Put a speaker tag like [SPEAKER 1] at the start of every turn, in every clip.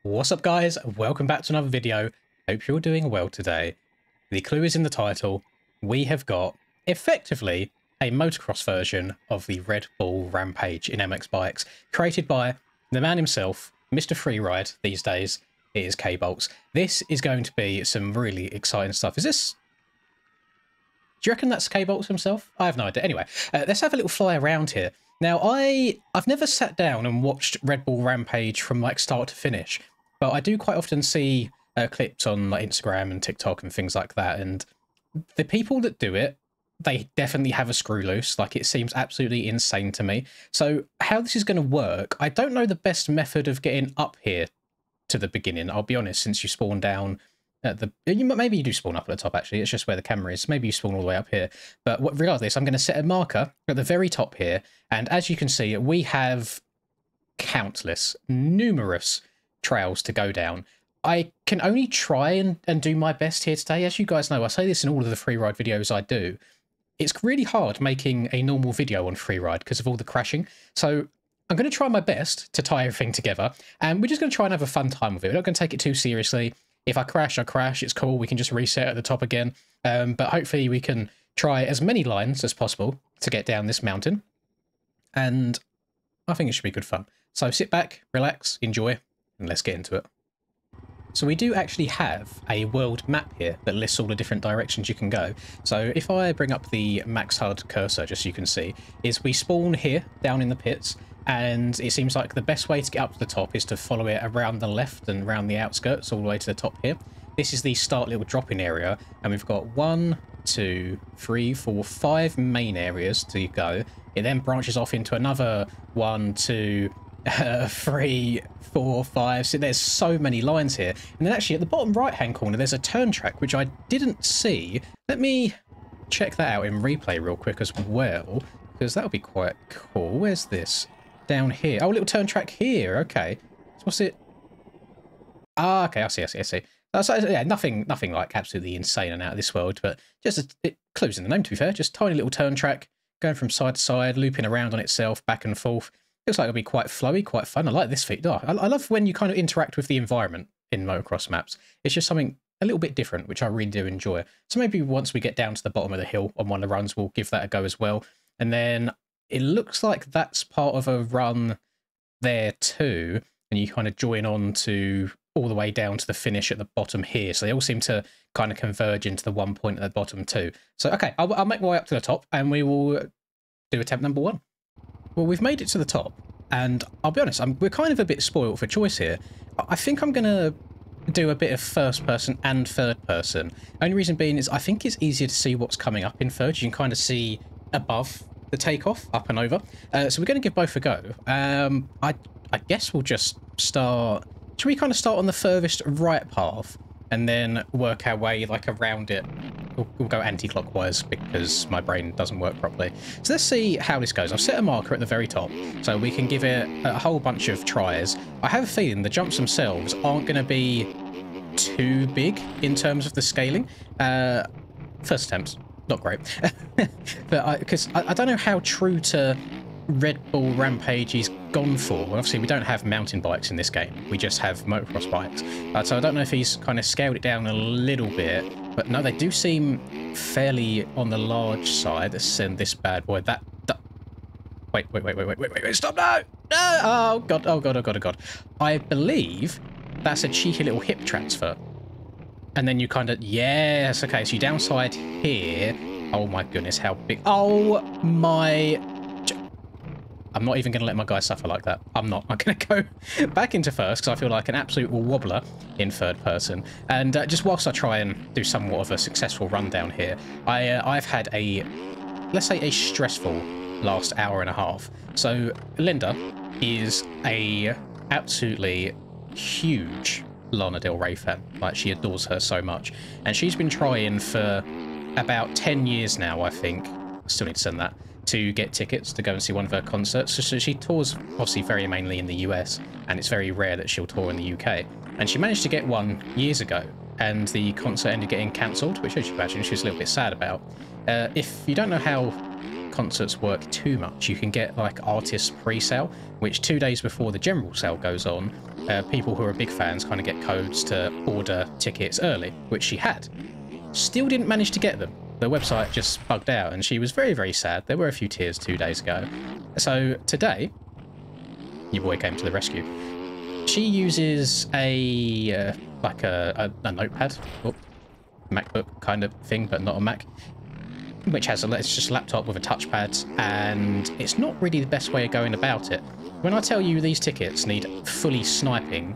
[SPEAKER 1] What's up, guys? Welcome back to another video. Hope you're doing well today. The clue is in the title. We have got, effectively, a motocross version of the Red Bull Rampage in MX bikes, created by the man himself, Mr. Freeride these days. It is K-Bolts. This is going to be some really exciting stuff. Is this... Do you reckon that's K-Bolts himself? I have no idea. Anyway, let's have a little fly around here. Now, I've never sat down and watched Red Bull Rampage from like start to finish, but I do quite often see clips on like Instagram and TikTok and things like that, and the people that do it, they definitely have a screw loose. Like, it seems absolutely insane to me. So how this is going to work, I don't know the best method of getting up here to the beginning, I'll be honest, since you spawn down at the... maybe you do spawn up at the top, actually. It's just where the camera is. Maybe you spawn all the way up here. But regardless, I'm going to set a marker at the very top here. And as you can see, we have numerous trails to go down. I can only try and do my best here today. As you guys know, I say this in all of the Freeride videos I do. It's really hard making a normal video on Freeride because of all the crashing. So I'm going to try my best to tie everything together. And we're just going to try and have a fun time with it. We're not going to take it too seriously. If I crash, I crash. It's cool. We can just reset at the top again. But hopefully we can try as many lines as possible to get down this mountain. And I think it should be good fun. So sit back, relax, enjoy, and let's get into it. So we do actually have a world map here that lists all the different directions you can go. So if I bring up the Max HUD cursor, just so you can see, is we spawn here down in the pits. And it seems like the best way to get up to the top is to follow it around the left and around the outskirts all the way to the top here. This is the start little drop-in area, and we've got 1, 2, 3, 4, 5 main areas to go. It then branches off into another 1, 2, 3, 4, 5. So there's so many lines here. And then actually at the bottom right-hand corner, there's a turn track, which I didn't see. Let me check that out in replay real quick as well, because that would be quite cool. Where's this? Down here. Oh, a little turn track here. Okay. So what's it? Ah, okay. I see. So, yeah, nothing like absolutely insane and out of this world, but just it clues in the name, to be fair. Just tiny little turn track going from side to side, looping around on itself, back and forth. Looks like it'll be quite flowy, quite fun. I like this feature. I love when you kind of interact with the environment in motocross maps. It's just something a little bit different, which I really do enjoy. So maybe once we get down to the bottom of the hill on one of the runs, we'll give that a go as well. And then it looks like that's part of a run there too, and you kind of join on to all the way down to the finish at the bottom here. So they all seem to kind of converge into the one point at the bottom too. So, okay, I'll make my way up to the top, and we will do attempt number 1. Well, we've made it to the top, and I'll be honest, we're kind of a bit spoiled for choice here. I think I'm going to do a bit of first person and third person. Only reason being is I think it's easier to see what's coming up in third. You can kind of see above the takeoff, up and over. So we're going to give both a go. I guess we'll just start... Should we kind of start on the furthest right path and then work our way like around it? We'll go anti-clockwise because my brain doesn't work properly. So let's see how this goes. I've set a marker at the very top so we can give it a whole bunch of tries. I have a feeling the jumps themselves aren't going to be too big in terms of the scaling. First attempt. Not great. But because I don't know how true to Red Bull Rampage he's gone for. Well, obviously, we don't have mountain bikes in this game. We just have motocross bikes. So I don't know if he's kind of scaled it down a little bit. But no, they do seem fairly on the large side. Let's send this bad boy. Wait. Stop now! No! Oh, God. I believe that's a cheeky little hip transfer. And then you kind of... Yes, okay, so you downside here. Oh my goodness, how big... Oh my... I'm not even going to let my guy suffer like that. I'm not. I'm going to go back into first because I feel like an absolute wobbler in third person. And just whilst I try and do somewhat of a successful rundown here, I've had a, let's say, a stressful last hour and a half. So Linda is a absolutely huge Lana Del Rey fan. Like, she adores her so much. And she's been trying for about 10 years now, I think. Still need to send that. To get tickets to go and see one of her concerts. So she tours obviously very mainly in the US, and it's very rare that she'll tour in the UK. And she managed to get one years ago, and the concert ended getting cancelled, which, as you imagine, she was a little bit sad about. If you don't know how concerts work too much, you can get like artist pre-sale, which 2 days before the general sale goes on, people who are big fans kind of get codes to order tickets early, which she had. Still didn't manage to get them. The website just bugged out and she was very, very sad. There were a few tears 2 days ago. So today, your boy came to the rescue. She uses a like a notepad, MacBook kind of thing, but not a Mac, which has it's just a laptop with a touchpad, and it's not really the best way of going about it. When I tell you these tickets need fully sniping,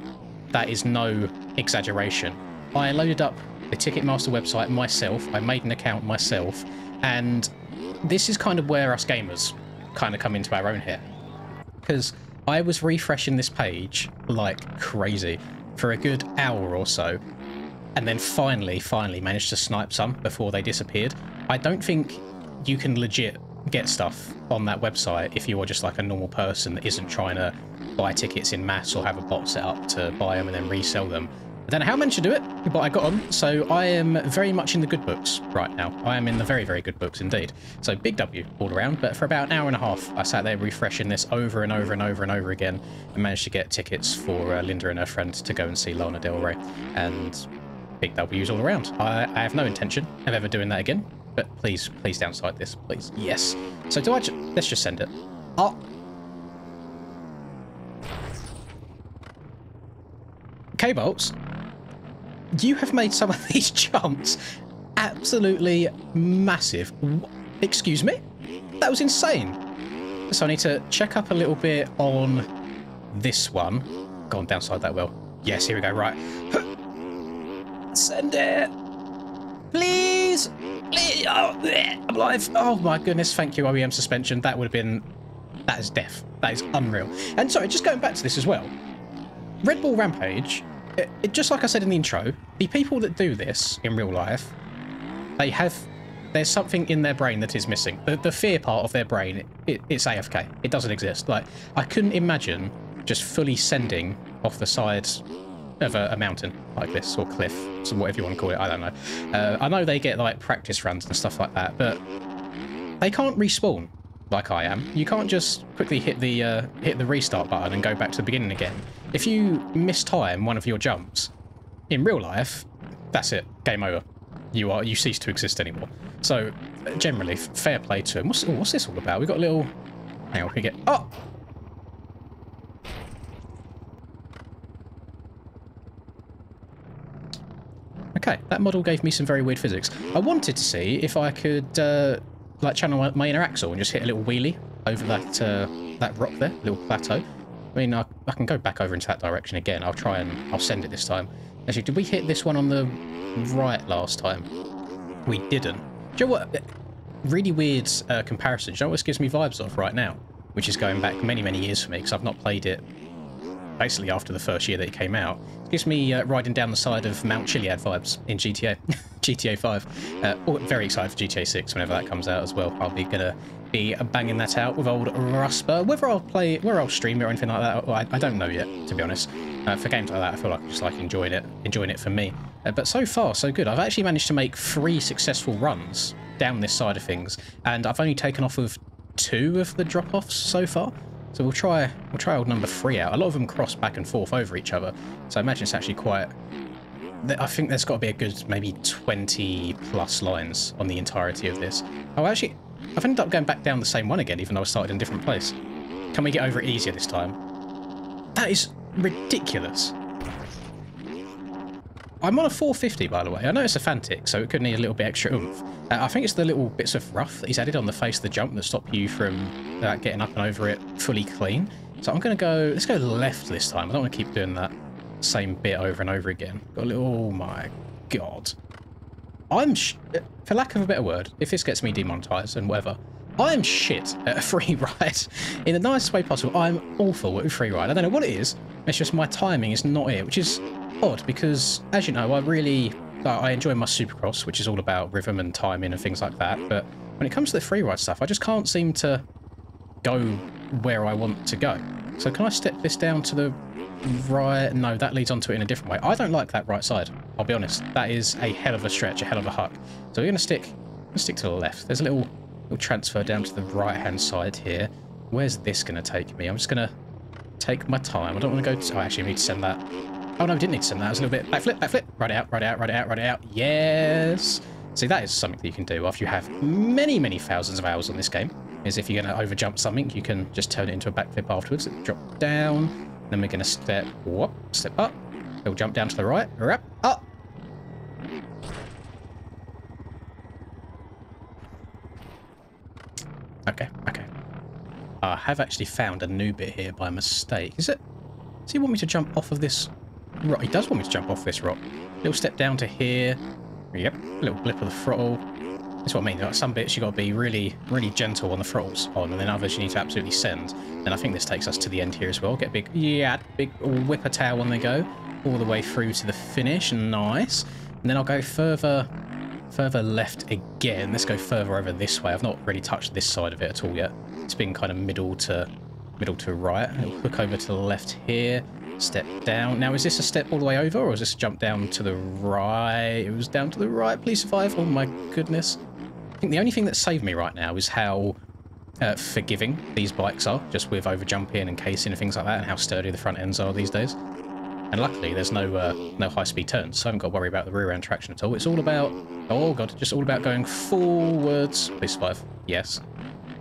[SPEAKER 1] that is no exaggeration. I loaded up the Ticketmaster website myself, I made an account myself, and this is kind of where us gamers kind of come into our own here. Because I was refreshing this page like crazy for a good hour or so, and then finally managed to snipe some before they disappeared. I don't think you can legit get stuff on that website if you are just like a normal person that isn't trying to buy tickets in mass or have a bot set up to buy them and then resell them. I don't know how I managed to do it, but I got on, so I am very much in the good books right now. I am in the very, very good books indeed. So big W all around, but for about an hour and a half, I sat there refreshing this over and over and over and over again and managed to get tickets for Linda and her friend to go and see Lana Del Rey, and big W's all around. I have no intention of ever doing that again, but please downside this, please. Yes. So do I let's just send it. Oh. K-Bolts, you have made some of these jumps absolutely massive. Excuse me? That was insane. So I need to check up a little bit on this one. Go on, downside that well. Yes, here we go, right. Send it. Please. Please. Oh, I'm alive. Oh my goodness, thank you, OEM suspension. That would have been... That is death. That is unreal. And sorry, just going back to this as well. Redbull Rampage, just like I said in the intro, the people that do this in real life, there's something in their brain that is missing. The fear part of their brain, it's AFK. It doesn't exist. Like, I couldn't imagine just fully sending off the side of a mountain like this, or cliff, so whatever you want to call it, I don't know. I know they get like practice runs and stuff like that, but they can't respawn like I am. You can't just quickly hit the restart button and go back to the beginning again. If you mistime one of your jumps in real life, that's it, game over. You cease to exist anymore. So generally, fair play to him. What's this all about? We got a little. Hang on, we get. Oh. Okay, that model gave me some very weird physics. I wanted to see if I could like channel my inner axle and just hit a little wheelie over that rock there, little plateau. I mean, I can go back over into that direction again. I'll try and I'll send it this time. Actually, did we hit this one on the right last time? We didn't. Do you know what? Really weird comparison. Do you know what this gives me vibes of right now? Which is going back many, many years for me, because I've not played it basically after the first year that it came out. It gives me riding down the side of Mount Chiliad vibes in GTA. GTA 5. Very excited for GTA 6 whenever that comes out as well. I'll be gonna be banging that out with old Rusper. Whether I'll stream it or anything like that, I don't know yet, to be honest. For games like that, I feel like I'm just like enjoying it for me. But so far, so good. I've actually managed to make 3 successful runs down this side of things, and I've only taken off with 2 of the drop-offs so far. So we'll try old number 3 out. A lot of them cross back and forth over each other, so I imagine it's actually quite... I think there's got to be a good maybe 20 plus lines on the entirety of this. Oh, actually, I've ended up going back down the same one again, even though I started in a different place. Can we get over it easier this time? That is ridiculous. I'm on a 450, by the way. I know it's a Fantic, so it could need a little bit extra oomph. I think it's the little bits of rough that he's added on the face of the jump that stop you from getting up and over it fully clean. So I'm going to go... Let's go left this time. I don't want to keep doing that same bit over and over again. Got a little... Oh, my God. For lack of a better word, if this gets me demonetized and whatever, I'm shit at a free ride. In the nicest way possible, I'm awful at a free ride. I don't know what it is. It's just my timing is not it, which is odd because, as you know, I enjoy my Supercross, which is all about rhythm and timing and things like that. But when it comes to the free ride stuff, I just can't seem to go where I want to go. So can I step this down to the right? No, that leads onto it in a different way. I don't like that right side. I'll be honest. That is a hell of a stretch, a hell of a huck. So we're going to stick to the left. There's a little We'll transfer down to the right-hand side here. Where's this going to take me? I'm just going to take my time. I don't want to go to... Oh, actually, I need to send that. Oh, no, I didn't need to send that. It was a little bit... Backflip, backflip. Right out, right out, right out, right out. Yes. See, that is something that you can do after you have many, many thousands of hours on this game. Is if you're going to overjump something, you can just turn it into a backflip afterwards. Drop down. Then we're going to step... Whoop, step up. We'll jump down to the right. Up. Okay. I have actually found a new bit here by mistake. Is it? Does he want me to jump off of this rock? He does want me to jump off this rock. Little step down to here. Yep. Little blip of the throttle. That's what I mean. Like some bits you got to be really, really gentle on the throttles on, and then others you need to absolutely send. And I think this takes us to the end here as well. Get a big whipper tail when they go all the way through to the finish. Nice. And then I'll go further left again. Let's go further over this way. I've not really touched this side of it at all yet. It's been kind of middle to right. It'll hook over to the left here. Step down. Now, is this a step all the way over, or is this a jump down to the right? It was down to the right. Please survive. Oh my goodness. I think the only thing that saved me right now is how forgiving these bikes are, just with overjumping and casing and things like that, and how sturdy the front ends are these days. And luckily, there's no high-speed turns, so I haven't got to worry about the rear-end traction at all. It's all about, oh god, just all about going forwards. Please survive. Yes.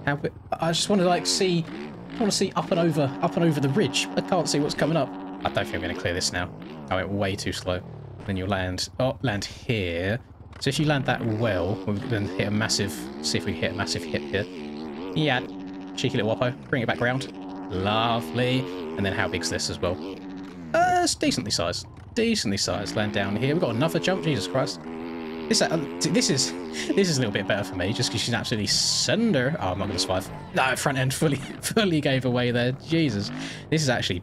[SPEAKER 1] I just want to like see, I want to see up and over the ridge. I can't see what's coming up. I don't think I'm going to clear this now. I went way too slow. Then you'll land here. So if you land that well, we'll then hit a massive. See if we hit a massive hip here. Yeah, cheeky little whoppo. Bring it back around. Lovely. And then how big's this as well? It's decently sized. Decently sized. Land down here. We've got another jump. Jesus Christ. This is a little bit better for me, just because she's absolutely cinder. Oh, I'm not going to survive. No, front end fully gave away there. Jesus. This is actually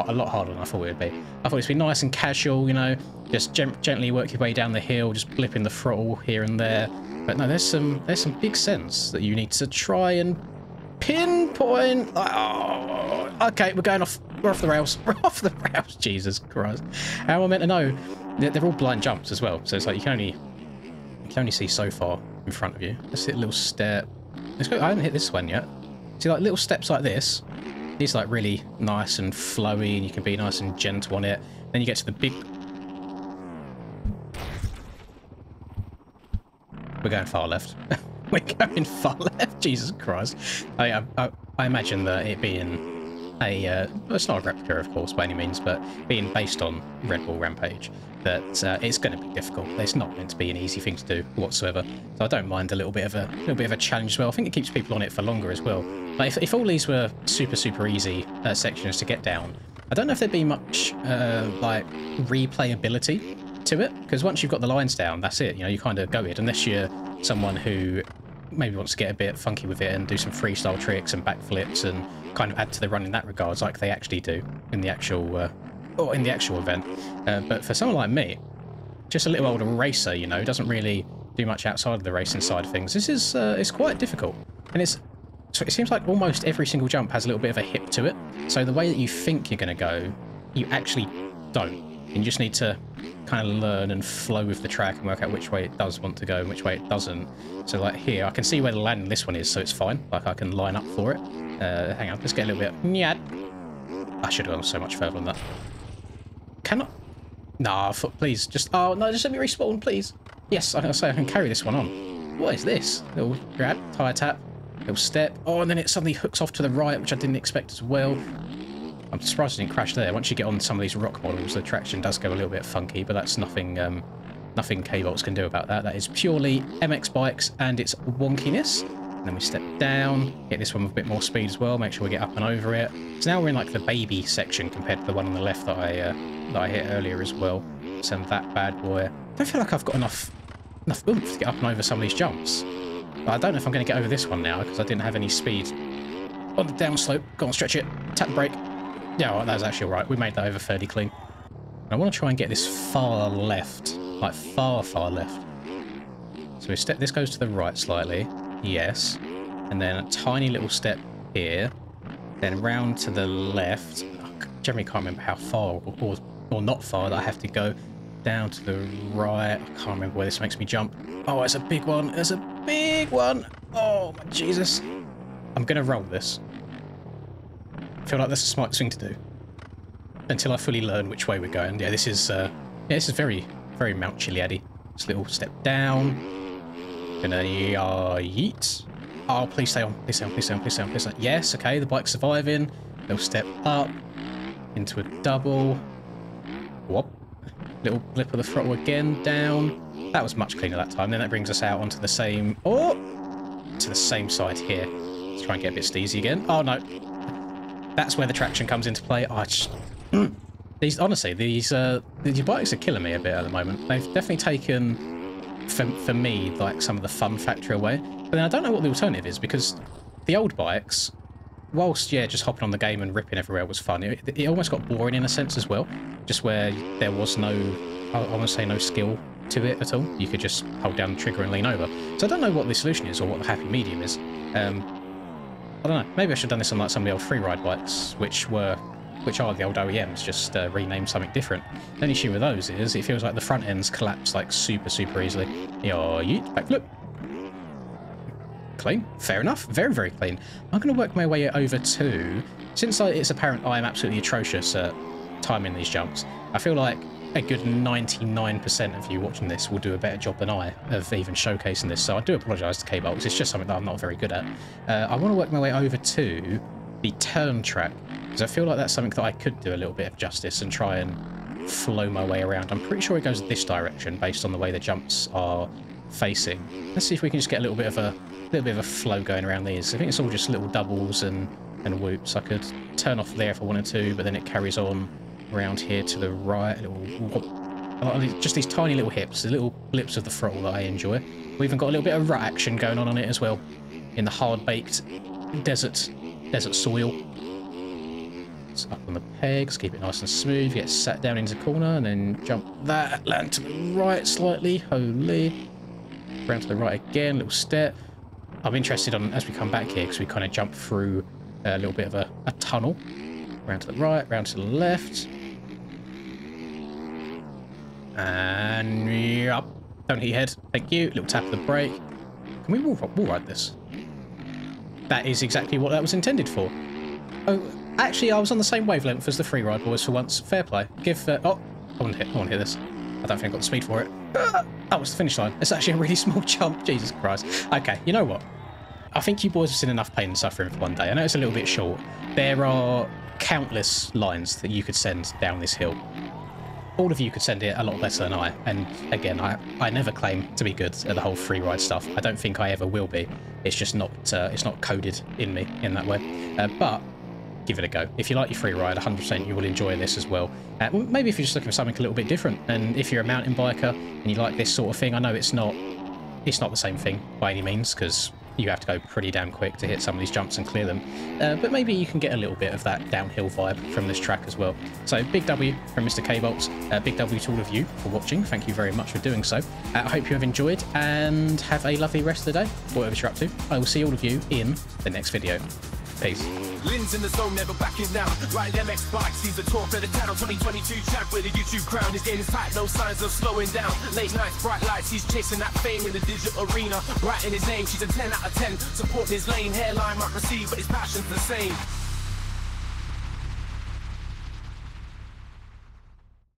[SPEAKER 1] a lot harder than I thought it would be. I thought it'd be nice and casual, you know, just gently work your way down the hill, just blipping the throttle here and there. But no, there's some big sense that you need to try and pinpoint. Oh, okay, we're off the rails. We're off the rails. Jesus Christ. How am I meant to know? They're all blind jumps as well, so it's like you can only see so far in front of you. Let's hit a little step. Let's go. I haven't hit this one yet. See, like little steps like this. These are like really nice and flowy, and you can be nice and gentle on it. Then you get to the big. We're going far left. We're going far left. Jesus Christ. I imagine that it being it's not a replica, of course, by any means, but being based on Redbull Rampage, that it's going to be difficult. It's not meant to be an easy thing to do whatsoever. So I don't mind a little bit of a challenge as well. I think it keeps people on it for longer as well. Like if all these were super easy sections to get down, I don't know if there'd be much like replayability to it, because once you've got the lines down, that's it. You know, you kind of go it, unless you're someone who maybe wants to get a bit funky with it and do some freestyle tricks and backflips and kind of add to the run in that regards, like they actually do in the actual event. But for someone like me, just a little older racer, you know, doesn't really do much outside of the racing side of things. This is it's quite difficult, and it seems like almost every single jump has a little bit of a hip to it. So the way that you think you're going to go, you actually don't. You just need to kind of learn and flow with the track and work out which way it does want to go and which way it doesn't. So like here, I can see where the landing this one is, so it's fine. Like I can line up for it. Hang on, let's get a little bit. Yeah, I should have gone so much further than that. Cannot. Nah, please, just let me respawn, please. Yes, I can say I can carry this one on. What is this? Little grab, tire tap, little step. Oh, and then it suddenly hooks off to the right, which I didn't expect as well. I'm surprised I didn't crash there. Once you get on some of these rock models, the traction does go a little bit funky, but that's nothing nothing K-Bolts can do about that. That is purely MX bikes and its wonkiness. And then we step down, hit this one with a bit more speed as well, make sure we get up and over it. So now we're in like the baby section compared to the one on the left that I hit earlier as well. Send that bad boy. I don't feel like I've got enough oomph to get up and over some of these jumps. But I don't know if I'm going to get over this one now, because I didn't have any speed on the downslope. Go on, stretch it, tap the brake. Yeah, well, that was actually alright. We made that over fairly clean. And I want to try and get this far left. Like far left. So we step. This goes to the right slightly. Yes. And then a tiny little step here. Then round to the left. I generally can't remember how far or not far that I have to go. Down to the right. I can't remember where this makes me jump. Oh, it's a big one. There's a big one. Oh, my Jesus. I'm going to roll this. I feel like that's a smart thing to do. Until I fully learn which way we're going. Yeah, this is very, very Mount Chiliad-y. Just a little step down. Gonna yeet. Oh, please stay on. Please stay on, please stay on, please stay on, please stay on. Yes, okay, the bike's surviving. Little step up. Into a double. Whoop. Little blip of the throttle again, down. That was much cleaner that time. Then that brings us out onto the same... Oh! To the same side here. Let's try and get a bit steezy again. Oh, no. That's where the traction comes into play. Oh, just... These bikes are killing me a bit at the moment. They've definitely taken, for me, like some of the fun factor away. But then I don't know what the alternative is, because the old bikes, whilst, yeah, just hopping on the game and ripping everywhere was fun, it almost got boring in a sense as well. Just where there was no, I want to say no skill to it at all. You could just hold down the trigger and lean over. So I don't know what the solution is or what the happy medium is. I don't know. Maybe I should have done this on like some of the old freeride bikes, which are the old OEMs, just renamed something different. The only issue with those is it feels like the front ends collapse like super easily. Yeet, backflip. Clean. Fair enough. Very, very clean. I'm going to work my way over to... Since it's apparent I am absolutely atrocious at timing these jumps, I feel like a good 99% of you watching this will do a better job than I of even showcasing this. So I do apologise to K-Bolts. It's just something that I'm not very good at. I want to work my way over to the turn track, because I feel like that's something that I could do a little bit of justice and try and flow my way around. I'm pretty sure it goes this direction based on the way the jumps are facing. Let's see if we can just get a little bit of a flow going around these. I think it's all just little doubles and whoops. I could turn off there if I wanted to, but then it carries on around here to the right. Just these tiny little hips, the little blips of the throttle that I enjoy. We've even got a little bit of rut action going on it as well, in the hard-baked desert soil. It's up on the pegs, keep it nice and smooth, get sat down into the corner, and then jump that, land to the right slightly, holy. Round to the right again, little step. I'm interested on, as we come back here, because we kind of jump through a little bit of a tunnel. Round to the right, round to the left. And up. Don't hit your head. Thank you. Little tap of the brake. Can we wall ride this? That is exactly what that was intended for. Oh, actually, I was on the same wavelength as the freeride boys for once. Fair play. Oh, I want to hit this. I don't think I've got the speed for it. Oh, it's the finish line. It's actually a really small jump. Jesus Christ. Okay, you know what? I think you boys have seen enough pain and suffering for one day. I know it's a little bit short. There are countless lines that you could send down this hill. All of you could send it a lot better than I. And again, I never claim to be good at the whole freeride stuff. I don't think I ever will be. It's just not it's not coded in me in that way. But give it a go. If you like your freeride, 100% you will enjoy this as well. Maybe if you're just looking for something a little bit different, and if you're a mountain biker and you like this sort of thing, I know it's not the same thing by any means, because you have to go pretty damn quick to hit some of these jumps and clear them. But maybe you can get a little bit of that downhill vibe from this track as well. So big W from Mr. K-Bolts. Big W to all of you for watching. Thank you very much for doing so. I hope you have enjoyed and have a lovely rest of the day, whatever you're up to. I will see all of you in the next video. Peace.
[SPEAKER 2] Lynn's in the zone, never backing down. Riding MX bikes, he's the talk of the town. 2022 champ with a YouTube crown. His game is tight, no signs of slowing down. Late nights, bright lights, he's chasing that fame in the digital arena. Writing his name, she's a 10 out of 10. Supporting his lane, hairline might receive, but his passion's the same.